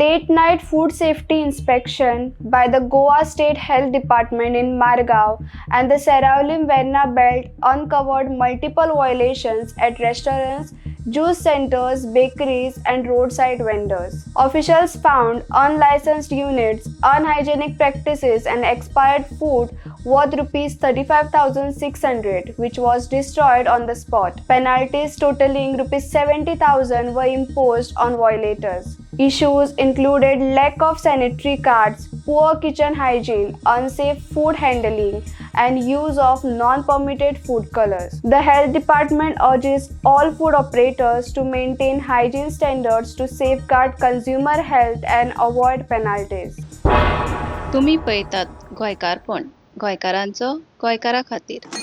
late night food safety inspection by the Goa State Health Department in Margao and the Verna belt uncovered multiple violations at restaurants, juice centers, bakeries, and roadside vendors. Officials found unlicensed units, unhygienic practices, and expired food worth Rs 35,600, which was destroyed on the spot. Penalties totaling Rs 70,000 were imposed on violators. Issues included lack of sanitary cards, poor kitchen hygiene, unsafe food handling, and use of non-permitted food colors. The health department urges all food operators to maintain hygiene standards to safeguard consumer health and avoid penalties. तुम्ही पळयतात गोंयकारपण, गोंयकारांचो गोंयकारा खातीर.